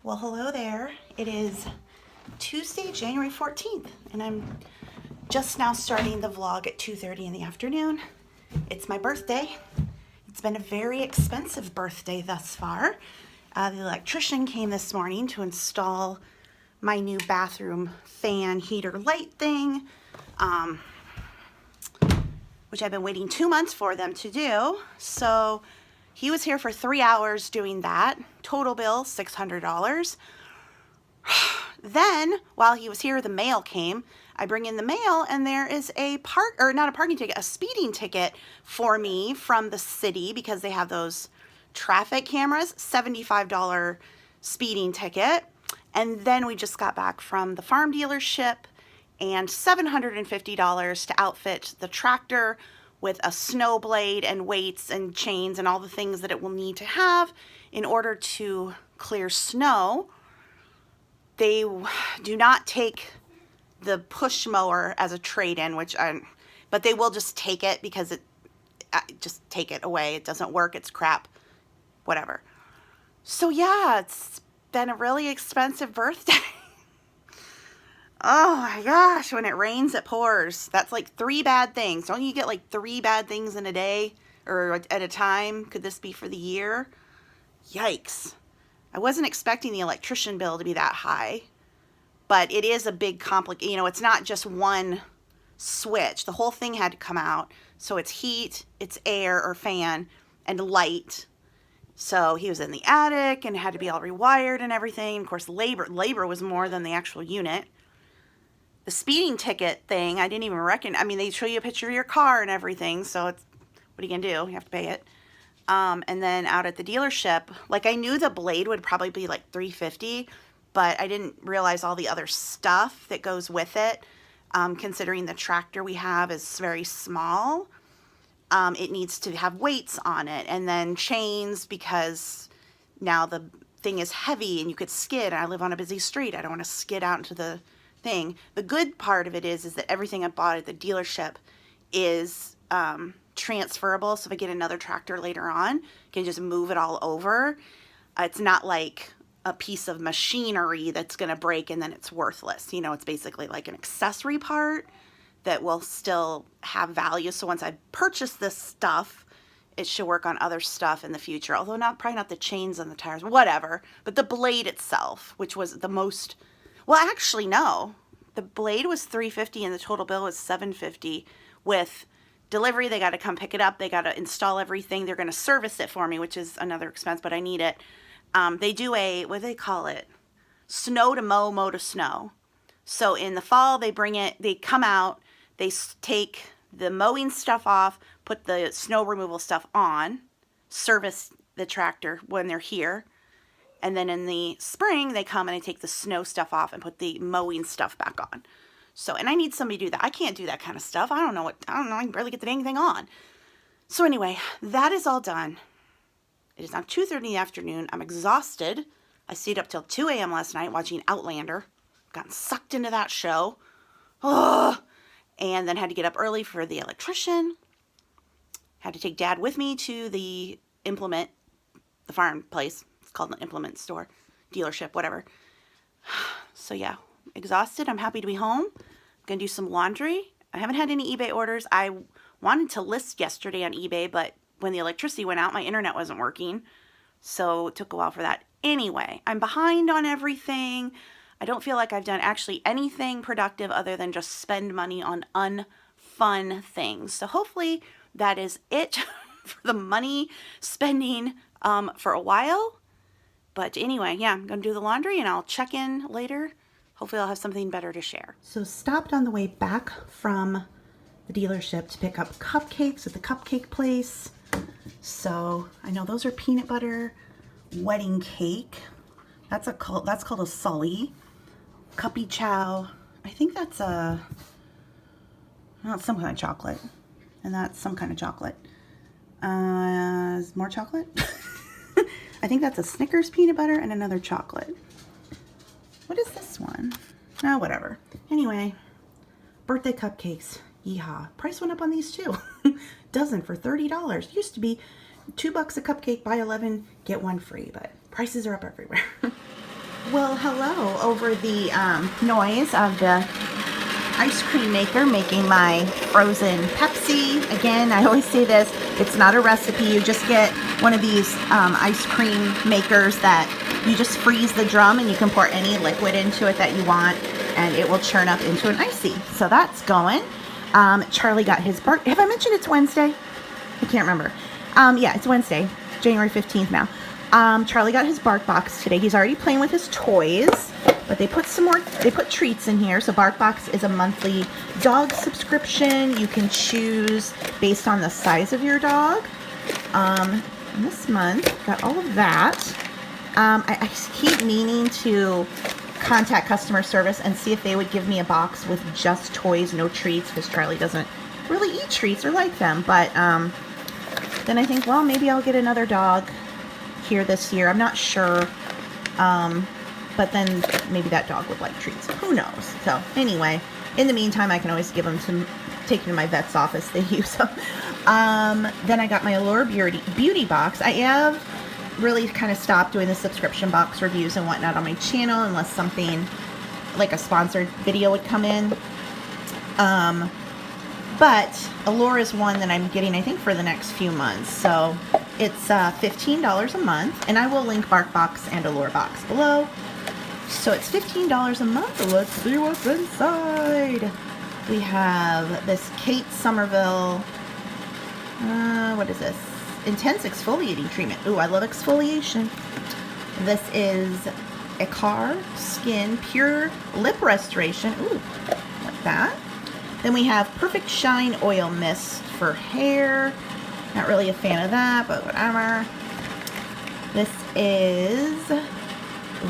Well, hello there. It is Tuesday, January 14th, and I'm just now starting the vlog at 2:30 in the afternoon. It's my birthday. It's been a very expensive birthday thus far. The electrician came this morning to install my new bathroom fan heater light thing, which I've been waiting 2 months for them to do. So he was here for 3 hours doing that. Total bill, $600. Then, while he was here, the mail came. I bring in the mail, and there is a a speeding ticket for me from the city because they have those traffic cameras, $75 speeding ticket. And then we just got back from the farm dealership and $750 to outfit the tractor with a snow blade and weights and chains and all the things that it will need to have in order to clear snow. They do not take the push mower as a trade-in, but they will just take it because just take it away. It doesn't work. It's crap. Whatever. So yeah, it's been a really expensive birthday. Oh my gosh, when it rains, it pours. That's like 3 bad things. Don't you get like 3 bad things in a day or at a time? Could this be for the year? Yikes. I wasn't expecting the electrician bill to be that high, but it is a big it's not just one switch. The whole thing had to come out. So it's heat, it's air or fan, and light. So he was in the attic and had to be all rewired and everything. Of course, labor was more than the actual unit. The speeding ticket thing, I didn't even reckon. I mean, they show you a picture of your car and everything, so it's, what are you going to do? You have to pay it. And then out at the dealership, like I knew the blade would probably be like $350, but I didn't realize all the other stuff that goes with it. Considering the tractor we have is very small, it needs to have weights on it and then chains because now the thing is heavy and you could skid. I live on a busy street. I don't want to skid out into the thing. The good part of it is that everything I bought at the dealership is transferable. So if I get another tractor later on, I can just move it all over. It's not like a piece of machinery that's going to break and then it's worthless. You know, it's basically like an accessory part that will still have value. So once I purchase this stuff, it should work on other stuff in the future. Although probably not the chains and the tires, whatever. But the blade itself, which was the most, well, actually, no. The blade was $350 and the total bill was $750. With delivery, they got to come pick it up. They got to install everything. They're going to service it for me, which is another expense, but I need it. They do what do they call it? Snow to mow, mow to snow. So in the fall, they come out, they take the mowing stuff off, put the snow removal stuff on, service the tractor when they're here. And then in the spring, they come and they take the snow stuff off and put the mowing stuff back on. So, and I need somebody to do that. I can't do that kind of stuff. I don't know. I can barely get the dang thing on. So anyway, that is all done. It is now 2:30 in the afternoon. I'm exhausted. I stayed up till 2 a.m. last night watching Outlander. Gotten sucked into that show. Oh, and then had to get up early for the electrician. Had to take Dad with me to the farm place. It's called an implement store, dealership, whatever. So yeah, exhausted. I'm happy to be home. I'm going to do some laundry. I haven't had any eBay orders. I wanted to list yesterday on eBay, but when the electricity went out, my internet wasn't working. So it took a while for that. Anyway, I'm behind on everything. I don't feel like I've done actually anything productive other than just spend money on unfun things. So hopefully that is it for the money spending for a while. But anyway, yeah, I'm going to do the laundry and I'll check in later. Hopefully I'll have something better to share. So stopped on the way back from the dealership to pick up cupcakes at the cupcake place. So I know those are peanut butter wedding cake. That's called a Sully. Cuppy Chow. I think that's some kind of chocolate. And that's some kind of chocolate. More chocolate? I think that's a Snickers peanut butter and another chocolate. What is this one? Oh, whatever. Anyway, birthday cupcakes. Yeehaw. Price went up on these too. Dozen for $30. Used to be $2 a cupcake, buy 11, get one free, but prices are up everywhere. Well, hello over the noise of the ice cream maker making my frozen Pepsi. Again, I always say this, it's not a recipe. You just get one of these ice cream makers that you just freeze the drum and you can pour any liquid into it that you want and it will churn up into an icy. So that's going. Charlie got his bark. Have I mentioned it's Wednesday? I can't remember. Yeah, it's Wednesday, January 15th now. Charlie got his BarkBox today. He's already playing with his toys, but they put treats in here. So BarkBox is a monthly dog subscription. You can choose based on the size of your dog. This month, got all of that. I keep meaning to contact customer service and see if they would give me a box with just toys, no treats, because Charlie doesn't really eat treats or like them. But then I think, well, maybe I'll get another dog here this year. I'm not sure. But then maybe that dog would like treats. Who knows? So anyway, in the meantime, I can always give them take them to my vet's office. They use them. Then I got my Allure beauty box. I have really kind of stopped doing the subscription box reviews and whatnot on my channel unless something like a sponsored video would come in. But Allure is one that I'm getting, I think, for the next few months. So it's $15 a month, and I will link BarkBox and Allure box below. So it's $15 a month. Let's see what's inside. We have this Kate Somerville. What is this? Intense exfoliating treatment. Ooh, I love exfoliation. This is Allure Skin Pure Lip Restoration. Ooh, like that. Then we have Perfect Shine Oil Mist for hair. Not really a fan of that, but whatever. This is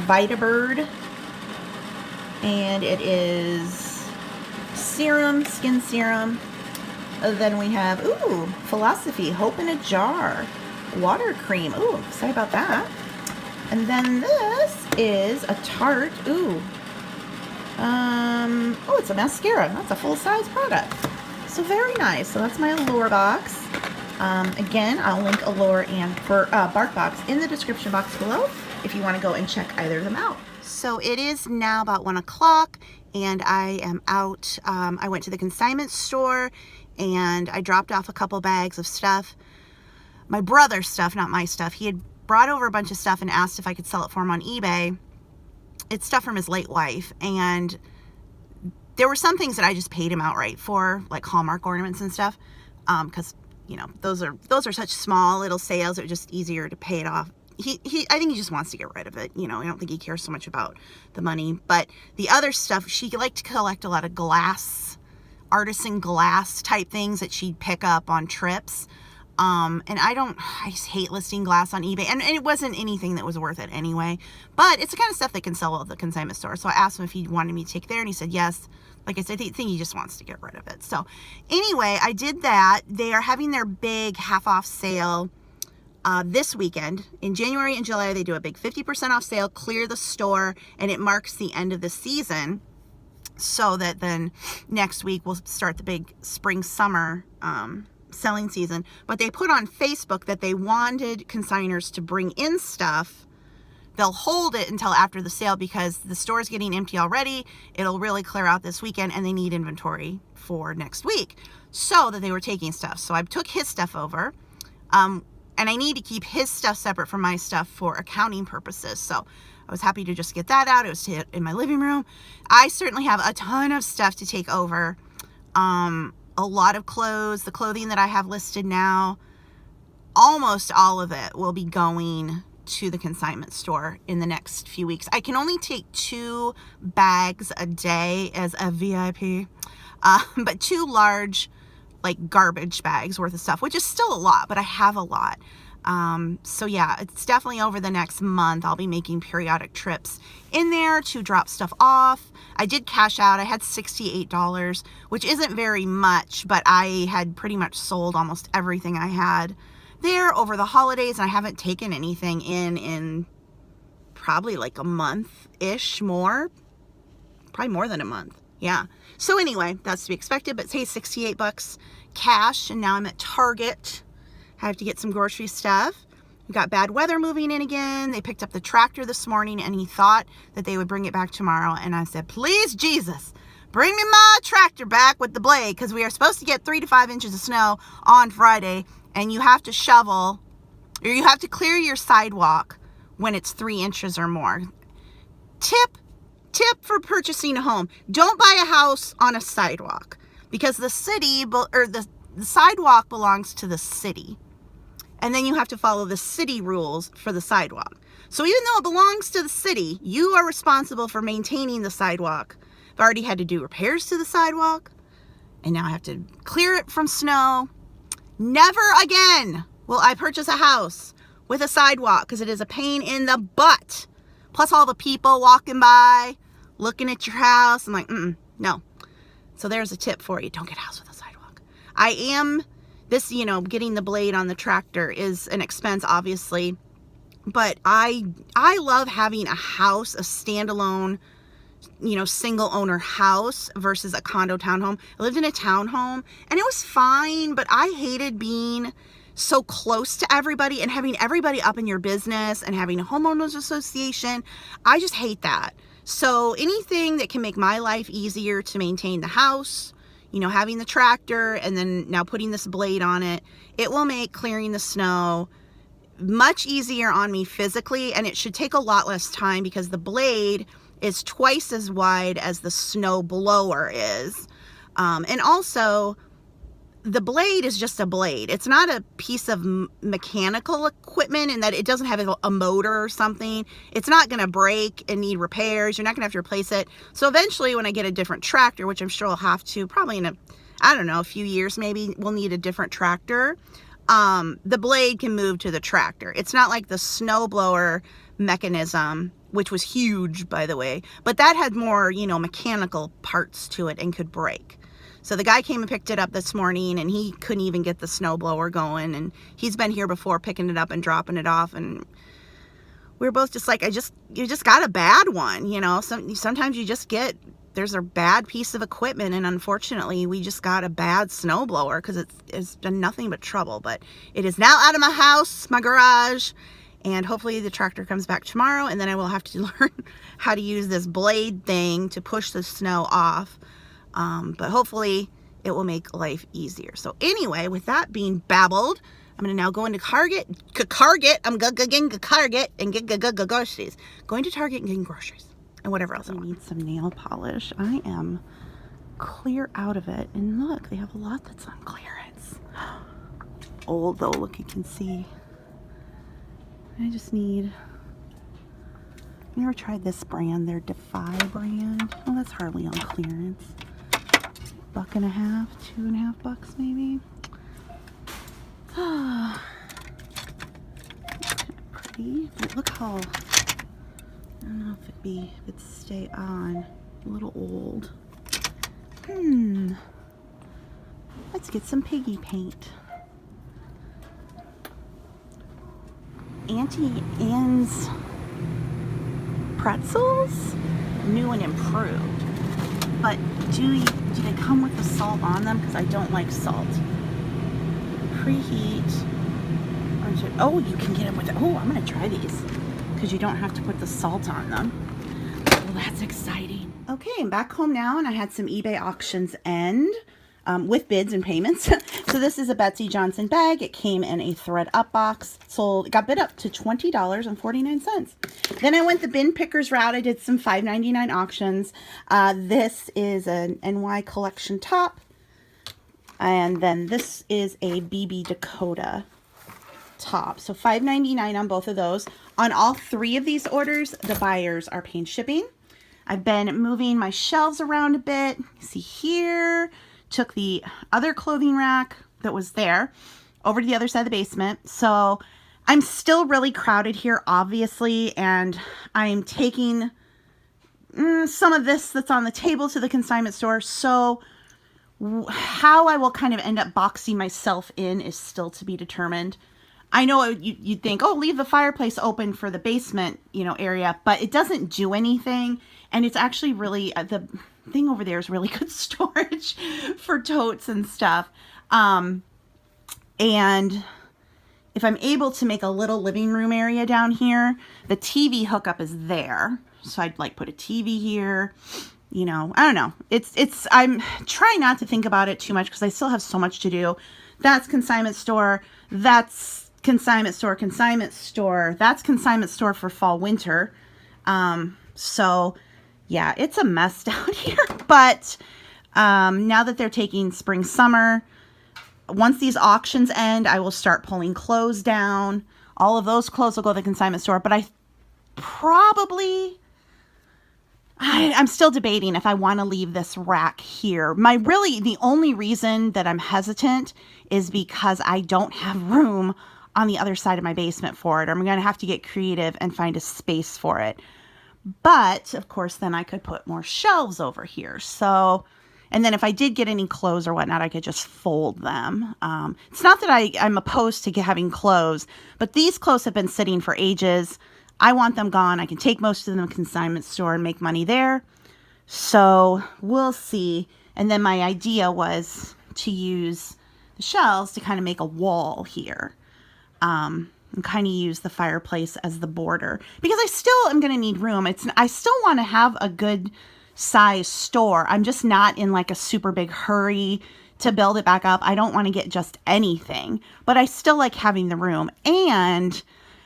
VitaBird. And it is serum, skin serum. Then we have, ooh, Philosophy Hope in a Jar water cream. Ooh, excited about that. And then this is a Tarte. Ooh. Oh, it's a mascara. That's a full-size product. So very nice. So that's my Allure box. Again, I'll link Allure and BarkBox in the description box below if you want to go and check either of them out. So it is now about 1 o'clock and I am out. I went to the Consignment Store and I dropped off a couple bags of stuff. My brother's stuff, not my stuff. He had brought over a bunch of stuff and asked if I could sell it for him on eBay. It's stuff from his late wife, and there were some things that I just paid him outright for, like Hallmark ornaments and stuff, because you know those are such small little sales. It was just easier to pay it off. I think he just wants to get rid of it. You know, I don't think he cares so much about the money. But the other stuff, she liked to collect a lot of glass, artisan glass type things that she'd pick up on trips. And I just hate listing glass on eBay, and it wasn't anything that was worth it anyway, but it's the kind of stuff they can sell at the Consignment Store. So I asked him if he wanted me to take there, and he said yes. Like I said, I think he just wants to get rid of it. So anyway, I did that. They are having their big half-off sale this weekend. In January and July, they do a big 50% off sale, clear the store, and it marks the end of the season, so that then next week we'll start the big spring-summer selling season. But they put on Facebook that they wanted consigners to bring in stuff. They'll hold it until after the sale because the store's getting empty already. It'll really clear out this weekend and they need inventory for next week. So that they were taking stuff. So I took his stuff over. And I need to keep his stuff separate from my stuff for accounting purposes. So I was happy to just get that out. It was in my living room. I certainly have a ton of stuff to take over. A lot of clothes. The clothing that I have listed now, almost all of it will be going to the Consignment Store in the next few weeks. I can only take 2 bags a day as a VIP, but 2 large, like, garbage bags worth of stuff, which is still a lot, but I have a lot. So yeah, it's definitely over the next month. I'll be making periodic trips in there to drop stuff off. I did cash out. I had $68, which isn't very much, but I had pretty much sold almost everything I had there over the holidays, and I haven't taken anything in probably like a month-ish more. Probably more than a month. Yeah. So anyway, that's to be expected, but say $68 cash, and now I'm at Target. I have to get some grocery stuff. We got bad weather moving in again. They picked up the tractor this morning and he thought that they would bring it back tomorrow. And I said, please, Jesus, bring me my tractor back with the blade, because we are supposed to get 3 to 5 inches of snow on Friday, and you have to shovel, or you have to clear your sidewalk when it's 3 inches or more. Tip for purchasing a home. Don't buy a house on a sidewalk, because the city, or the sidewalk belongs to the city. And then you have to follow the city rules for the sidewalk. So even though it belongs to the city, you are responsible for maintaining the sidewalk. I've already had to do repairs to the sidewalk, and now I have to clear it from snow. Never again will I purchase a house with a sidewalk, because it is a pain in the butt. Plus all the people walking by, looking at your house. I'm like, no. So there's a tip for you. Don't get a house with a sidewalk. This, getting the blade on the tractor is an expense, obviously, but I love having a house, a standalone, single owner house versus a condo townhome. I lived in a townhome and it was fine, but I hated being so close to everybody and having everybody up in your business and having a homeowners association. I just hate that. So anything that can make my life easier to maintain the house, having the tractor and then now putting this blade on it, it will make clearing the snow much easier on me physically, and it should take a lot less time because the blade is twice as wide as the snow blower is. And also, the blade is just a blade. It's not a piece of mechanical equipment in that it doesn't have a motor or something. It's not going to break and need repairs. You're not going to have to replace it. So eventually when I get a different tractor, which I'm sure I'll have to, probably in a few years maybe, we'll need a different tractor. The blade can move to the tractor. It's not like the snowblower mechanism, which was huge, by the way, but that had more, mechanical parts to it and could break. So the guy came and picked it up this morning and he couldn't even get the snowblower going, and he's been here before picking it up and dropping it off, and we were both just like, you just got a bad one, sometimes there's a bad piece of equipment, and unfortunately we just got a bad snowblower because it's done nothing but trouble. But it is now out of my house, my garage, and hopefully the tractor comes back tomorrow, and then I will have to learn how to use this blade thing to push the snow off. But hopefully it will make life easier. So anyway, with that being babbled, I'm going to now go into Target. I'm going to Target and get groceries. Going to Target and getting groceries and whatever else I want. I need some nail polish. I am clear out of it. And look, they have a lot that's on clearance. Old though, look, you can see. I just need... I've never tried this brand, their Defy brand. Oh, that's hardly on clearance. $1.50, $2.50 maybe. Pretty, but look how, I don't know if it'd stay on. A little old. Let's get some piggy paint. Auntie Anne's pretzels, new and improved. But do they come with the salt on them? Because I don't like salt. Preheat. Oh, you can get them with, oh, I'm going to try these. Because you don't have to put the salt on them. Well, that's exciting. Okay, I'm back home now, and I had some eBay auctions end with bids and payments. So this is a Betsy Johnson bag. It came in a thread up box. It got bid up to $20.49. Then I went the bin pickers route. I did some $5.99 auctions. This is an NY collection top. And then this is a BB Dakota top. So $5.99 on both of those. On all three of these orders, the buyers are paying shipping. I've been moving my shelves around a bit. See here, took the other clothing rack that was there over to the other side of the basement. So I'm still really crowded here, obviously, and I'm taking some of this that's on the table to the consignment store. So how I will kind of end up boxing myself in is still to be determined. I know you'd think, oh, leave the fireplace open for the basement, area, but it doesn't do anything. And it's actually really, the thing over there is really good storage for totes and stuff. And if I'm able to make a little living room area down here, the TV hookup is there. So I'd like put a TV here, you know, I don't know. I'm trying not to think about it too much because I still have so much to do. That's Consignment Store. That's Consignment Store, Consignment Store. That's Consignment Store for fall, winter. So yeah, it's a mess down here, but, now that they're taking spring, summer, once these auctions end, I will start pulling clothes down. All of those clothes will go to the Consignment Store, but I'm still debating if I want to leave this rack here. The only reason that I'm hesitant is because I don't have room on the other side of my basement for it. I'm going to have to get creative and find a space for it. But of course, then I could put more shelves over here. So, and then if I did get any clothes or whatnot, I could just fold them. It's not that I'm opposed to having clothes, but these clothes have been sitting for ages. I want them gone. I can take most of them to the Consignment Store and make money there. So we'll see. And then my idea was to use the shelves to kind of make a wall here. And kind of use the fireplace as the border. Because I still am going to need room. I still want to have a good size store. I'm just not in like a super big hurry to build it back up. I don't want to get just anything. But I still like having the room. And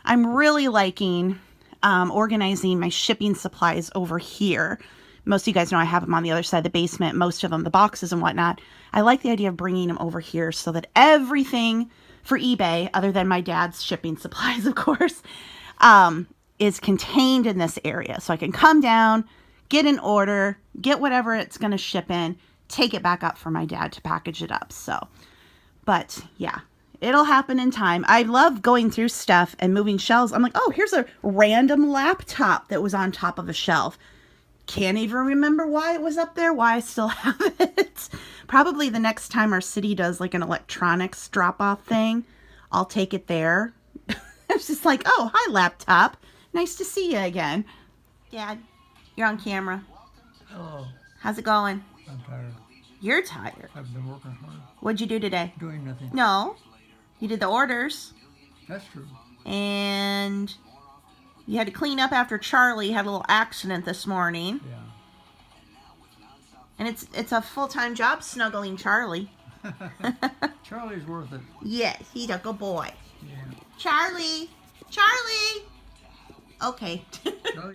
I'm really liking organizing my shipping supplies over here. Most of you guys know I have them on the other side of the basement, most of them, the boxes and whatnot. I like the idea of bringing them over here so that everything for eBay, other than my dad's shipping supplies, of course, is contained in this area. So I can come down, get an order, get whatever it's going to ship in, take it back up for my dad to package it up. So, but yeah. It'll happen in time. I love going through stuff and moving shelves. I'm like, oh, here's a random laptop that was on top of a shelf. Can't even remember why it was up there, why I still have it. Probably the next time our city does like an electronics drop-off thing, I'll take it there. It's just like, oh, hi, laptop. Nice to see you again. Dad, you're on camera. Hello. How's it going? I'm tired. You're tired. I've been working hard. What'd you do today? Doing nothing. No. You did the orders. That's true. And you had to clean up after Charlie had a little accident this morning. Yeah. And it's a full-time job snuggling Charlie. Charlie's worth it. Yes, he's a good boy. Yeah. Charlie! Charlie! Okay. Charlie